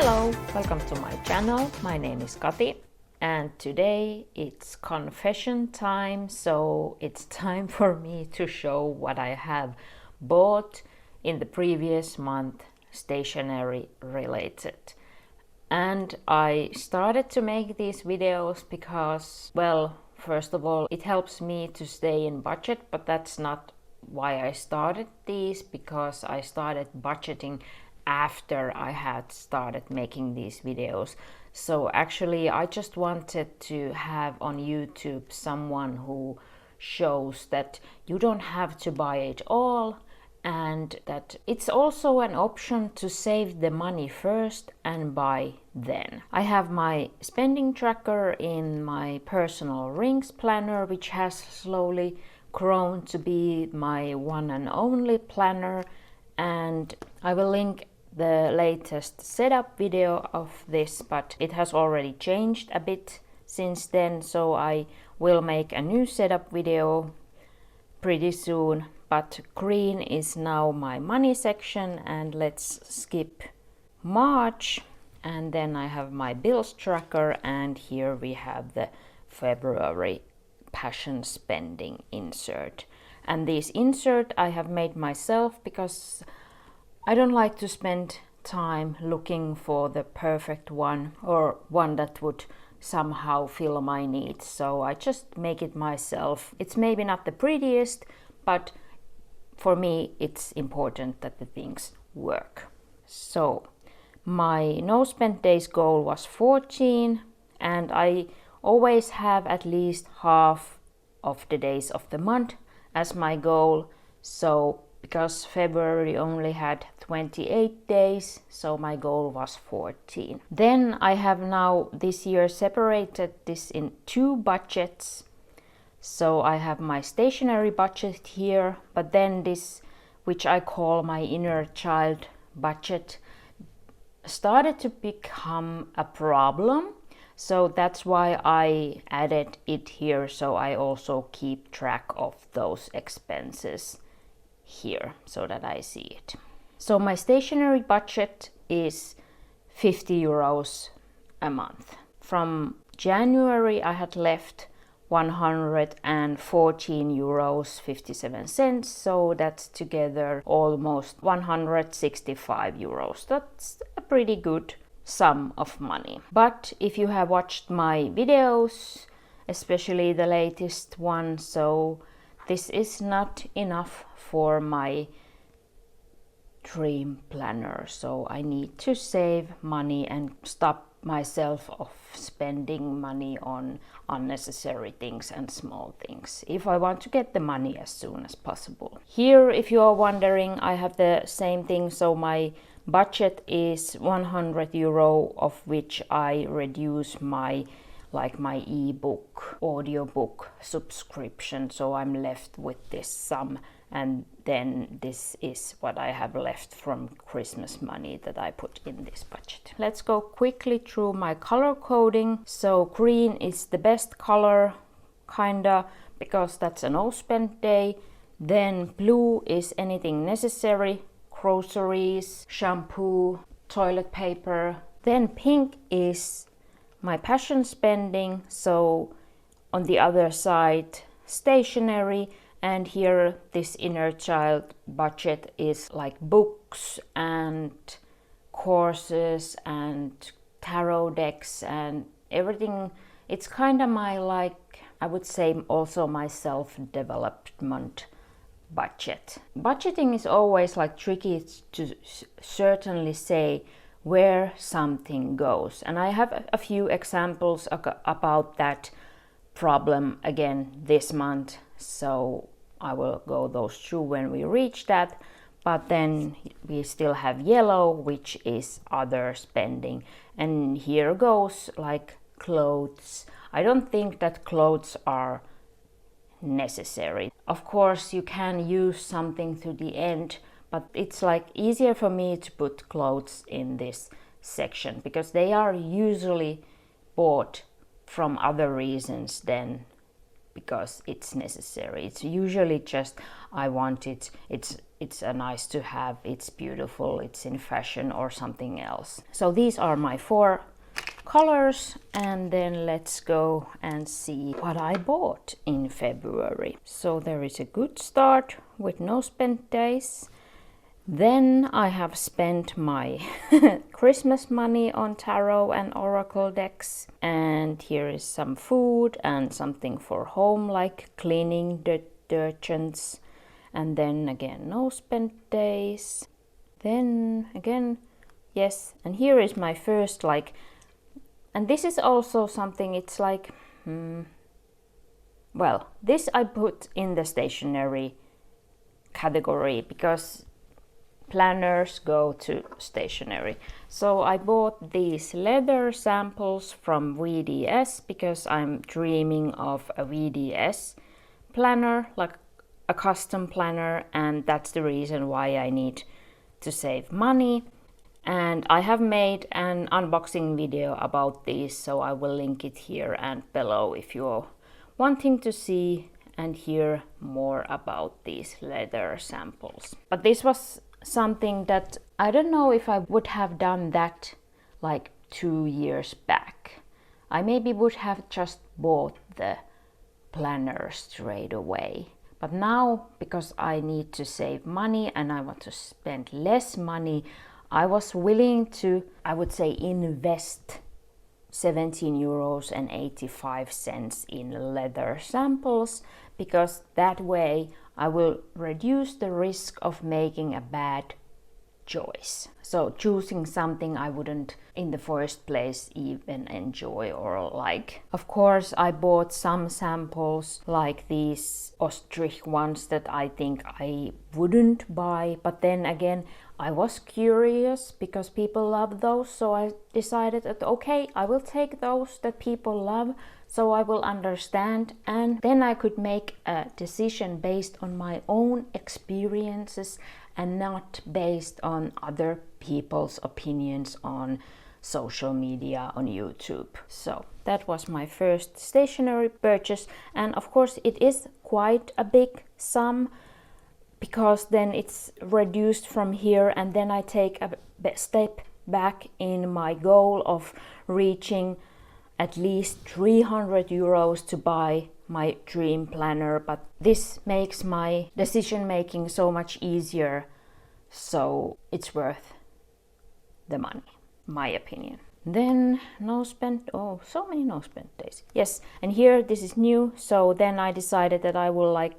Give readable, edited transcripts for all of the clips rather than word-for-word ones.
Hello, welcome to my channel. My name is Kati and today it's confession time, so it's time for me to show what I have bought in the previous month, stationery related. And I started to make these videos because, well, first of all, it helps me to stay in budget, but that's not why I started these, because I started budgeting after I had started making these videos. So actually I just wanted to have on YouTube someone who shows that you don't have to buy it all, and that it's also an option to save the money first and buy then. I have my spending tracker in my personal rings planner, which has slowly grown to be my one and only planner, and I will link the latest setup video of this, but it has already changed a bit since then, so I will make a new setup video pretty soon. But green is now my money section, and let's skip March, and then I have my bills tracker, and here we have the February passion spending insert. And this insert I have made myself because I don't like to spend time looking for the perfect one or one that would somehow fill my needs, so I just make it myself. It's maybe not the prettiest, but for me it's important that the things work. So my no spend days goal was 14, and I always have at least half of the days of the month as my goal. So because February only had 28 days, so my goal was 14. Then I have now this year separated this in two budgets. So I have my stationery budget here, but then this, which I call my inner child budget, started to become a problem. So that's why I added it here, so I also keep track of those expenses here so that I see it. So my stationery budget is 50 euros a month. From January I had left 114 euros 57 cents, so that's together almost 165 euros. That's a pretty good sum of money. But if you have watched my videos, especially the latest one, so this is not enough for my dream planner, so I need to save money and stop myself of spending money on unnecessary things and small things if I want to get the money as soon as possible. Here, if you are wondering, I have the same thing, so my budget is 100 euro, of which I reduce my ebook, audiobook subscription, so I'm left with this sum, and then this is what I have left from Christmas money that I put in this budget. Let's go quickly through my color coding. So green is the best color, kinda, because that's a no spend day. Then blue is anything necessary, groceries, shampoo, toilet paper. Then pink is my passion spending, so on the other side stationery, and here this inner child budget is like books and courses and tarot decks and everything. It's kind of my, I would say also my self-development budget. Budgeting is always tricky to certainly say where something goes, and I have a few examples about that problem again this month, so I will go those through when we reach that. But then we still have yellow, which is other spending, and here goes clothes. I don't think that clothes are necessary. Of course you can use something to the end, but it's easier for me to put clothes in this section because they are usually bought from other reasons than because it's necessary. It's usually just I want it, it's a nice to have, it's beautiful, it's in fashion or something else. So these are my 4 colors, and then let's go and see what I bought in February. So there is a good start with no spend days. Then I have spent my Christmas money on tarot and oracle decks, and here is some food and something for home like cleaning detergents, and then again no spend days. Then again, yes, and here is my first and this is also something, it's like, well, this I put in the stationery category because planners go to stationery. So I bought these leather samples from VDS because I'm dreaming of a VDS planner, like a custom planner, and that's the reason why I need to save money. And I have made an unboxing video about these, so I will link it here and below if you're wanting to see and hear more about these leather samples. But this was something that I don't know if I would have done that like 2 years back. I maybe would have just bought the planner straight away. But now, because I need to save money and I want to spend less money, I was willing to, I would say, invest 17 euros and 85 cents in leather samples, because that way I will reduce the risk of making a bad choice. So choosing something I wouldn't in the first place even enjoy or like. Of course, I bought some samples like these ostrich ones that I think I wouldn't buy, but then again I was curious because people love those, so I decided that okay, I will take those that people love, so I will understand, and then I could make a decision based on my own experiences and not based on other people's opinions on social media, on YouTube. So that was my first stationery purchase, and of course it is quite a big sum, because then it's reduced from here, and then I take a step back in my goal of reaching at least 300 euros to buy my dream planner. But this makes my decision making so much easier, so it's worth the money, my opinion. Then so many no spend days. Yes, and here this is new, so then I decided that I will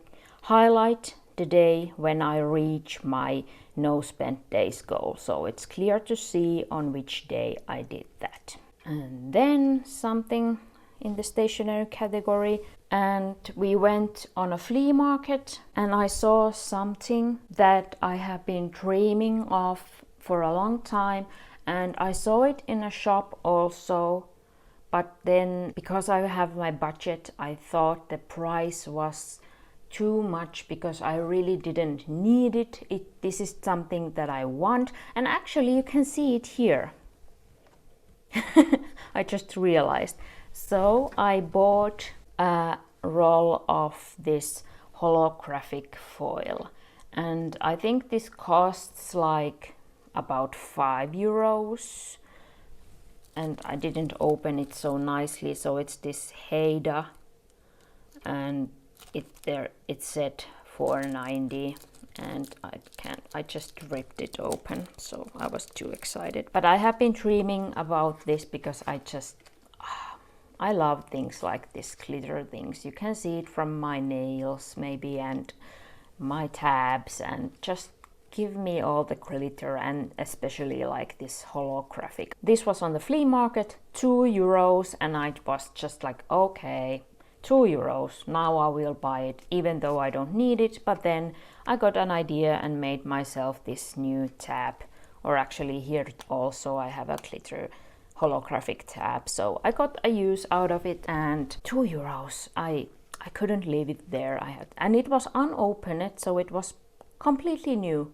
highlight the day when I reach my no spend days goal, so it's clear to see on which day I did that. And then something in the stationery category, and we went on a flea market, and I saw something that I have been dreaming of for a long time, and I saw it in a shop also, but then because I have my budget, I thought the price was too much because I really didn't need it. This is something that I want, and actually you can see it here. I just realized. So I bought a roll of this holographic foil, and I think this costs like about 5 euros, and I didn't open it so nicely, so it's this Heida, and it said 4.90, and I just ripped it open, so I was too excited. But I have been dreaming about this because I love things like this, glitter things. You can see it from my nails maybe, and my tabs, and just give me all the glitter, and especially like this holographic. This was on the flea market, 2 euros, and I was just like, okay, 2 euros, now I will buy it, even though I don't need it. But then I got an idea and made myself this new tab, or actually here also I have a glitter holographic tab, so I got a use out of it. And 2 euros, I couldn't leave it there. And it was unopened, so it was completely new,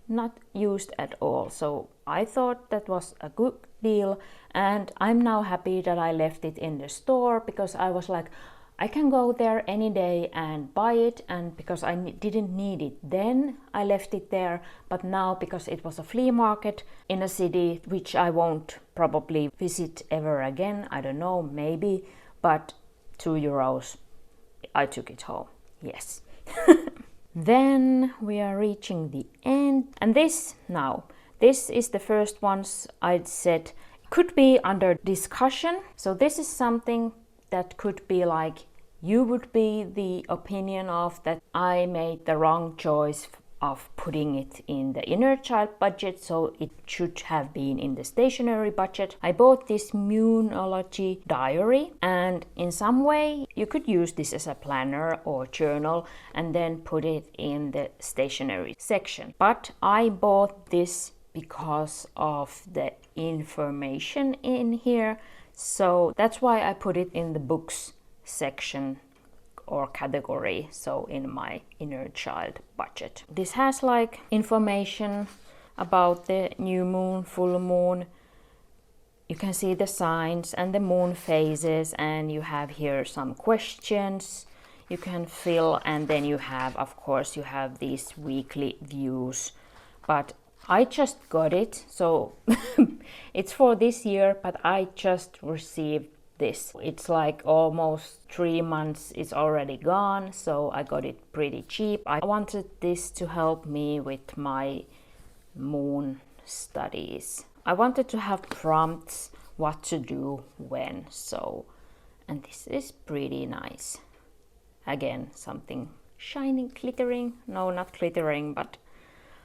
not used at all, so I thought that was a good deal, and I'm now happy that I left it in the store, because I was like, I can go there any day and buy it, and because I didn't need it then, I left it there. But now, because it was a flea market in a city which I won't probably visit ever again, I don't know, maybe, but €2, I took it home. Yes. Then we are reaching the end, and this is the first ones I'd said could be under discussion. So this is something that could be like, you would be the opinion of that I made the wrong choice of putting it in the inner child budget, so it should have been in the stationery budget. I bought this Moonology diary, and in some way you could use this as a planner or journal and then put it in the stationery section. But I bought this because of the information in here, so that's why I put it in the books section or category, so in my inner child budget. This has like information about the new moon, full moon. You can see the signs and the moon phases, and you have here some questions you can fill, and then you have, of course, you have these weekly views. But I just got it, so it's for this year, but I just received this. It's like almost 3 months is already gone, so I got it pretty cheap. I wanted this to help me with my moon studies. I wanted to have prompts what to do when, so, and this is pretty nice. Again, something shiny, glittering, no, not glittering, but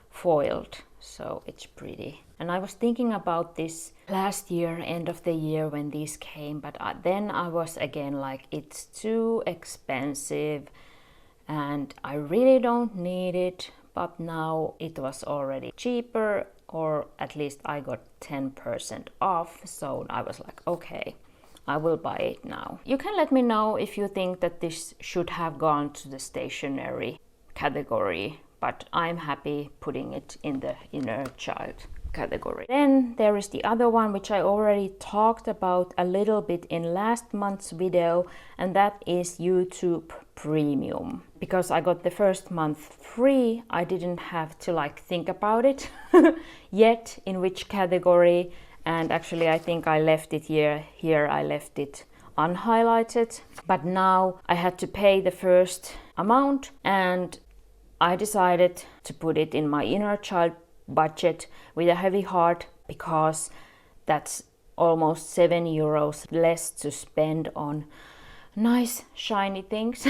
foiled, so it's pretty. And I was thinking about this last year, end of the year, when these came, but then I was again like, it's too expensive and I really don't need it. But now it was already cheaper, or at least I got 10% off, so I was like, okay, I will buy it now. You can let me know if you think that this should have gone to the stationery category, but I'm happy putting it in the inner child category. Then there is the other one which I already talked about a little bit in last month's video, and that is YouTube Premium. Because I got the first month free, I didn't have to like think about it yet in which category, and actually I think I left it here I left it unhighlighted. But now I had to pay the first amount, and I decided to put it in my inner child budget with a heavy heart, because that's almost €7 less to spend on nice shiny things.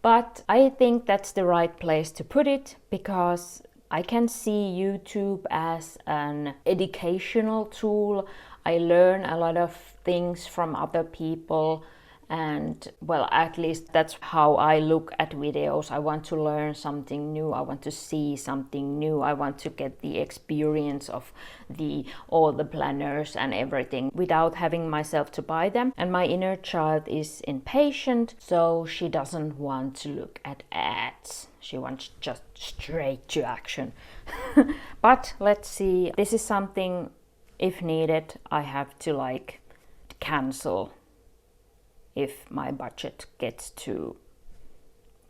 But I think that's the right place to put it, because I can see YouTube as an educational tool. I learn a lot of things from other people, and well, at least that's how I look at videos. I want to learn something new, I want to see something new, I want to get the experience of all the planners and everything without having myself to buy them. And my inner child is impatient, so she doesn't want to look at ads. She wants just straight to action. But let's see, this is something, if needed, I have to like cancel if my budget gets too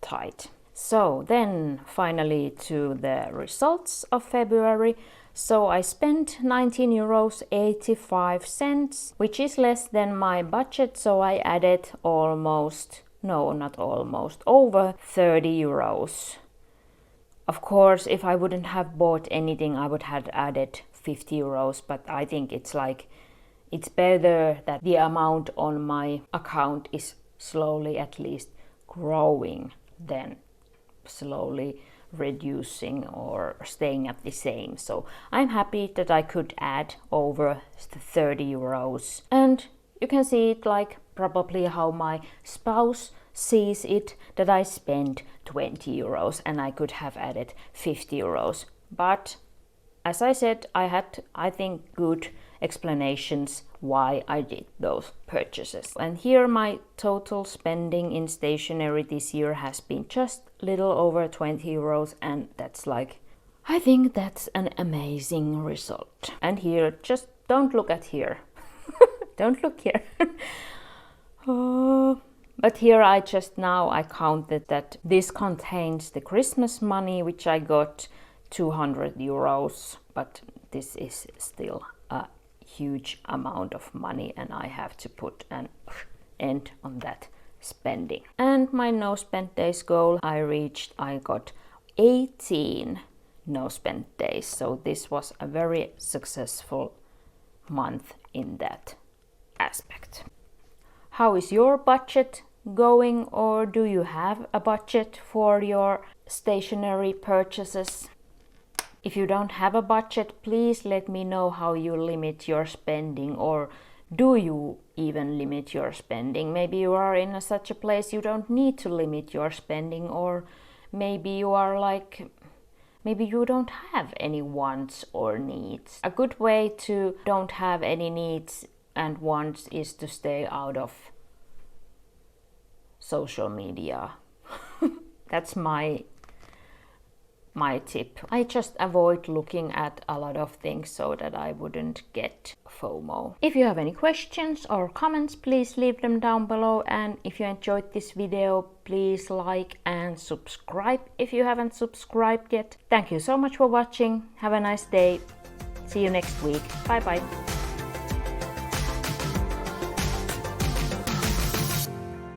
tight. So then finally to the results of February. So I spent €19.85, which is less than my budget, so I added over €30. Of course, if I wouldn't have bought anything, I would have added €50, but I think it's better that the amount on my account is slowly at least growing than slowly reducing or staying at the same. So I'm happy that I could add over €30. And you can see it like probably how my spouse sees it, that I spent €20 and I could have added €50. But as I said, I had, I think, good explanations why I did those purchases. And here my total spending in stationery this year has been just little over €20, and that's like, I think that's an amazing result. And here, just don't look at here. Don't look here. But here I counted that this contains the Christmas money, which I got 200 euros, but this is still a huge amount of money and I have to put an end on that spending. And my no spend days goal I got 18 no spend days, so this was a very successful month in that aspect. How is your budget going, or do you have a budget for your stationery purchases? If you don't have a budget, please let me know how you limit your spending, or do you even limit your spending? Maybe you are in such a place you don't need to limit your spending, or maybe you are like, maybe you don't have any wants or needs. A good way to don't have any needs and wants is to stay out of social media. That's my tip. I just avoid looking at a lot of things so that I wouldn't get FOMO. If you have any questions or comments, please leave them down below, and if you enjoyed this video, please like and subscribe if you haven't subscribed yet. Thank you so much for watching. Have a nice day. See you next week. Bye bye.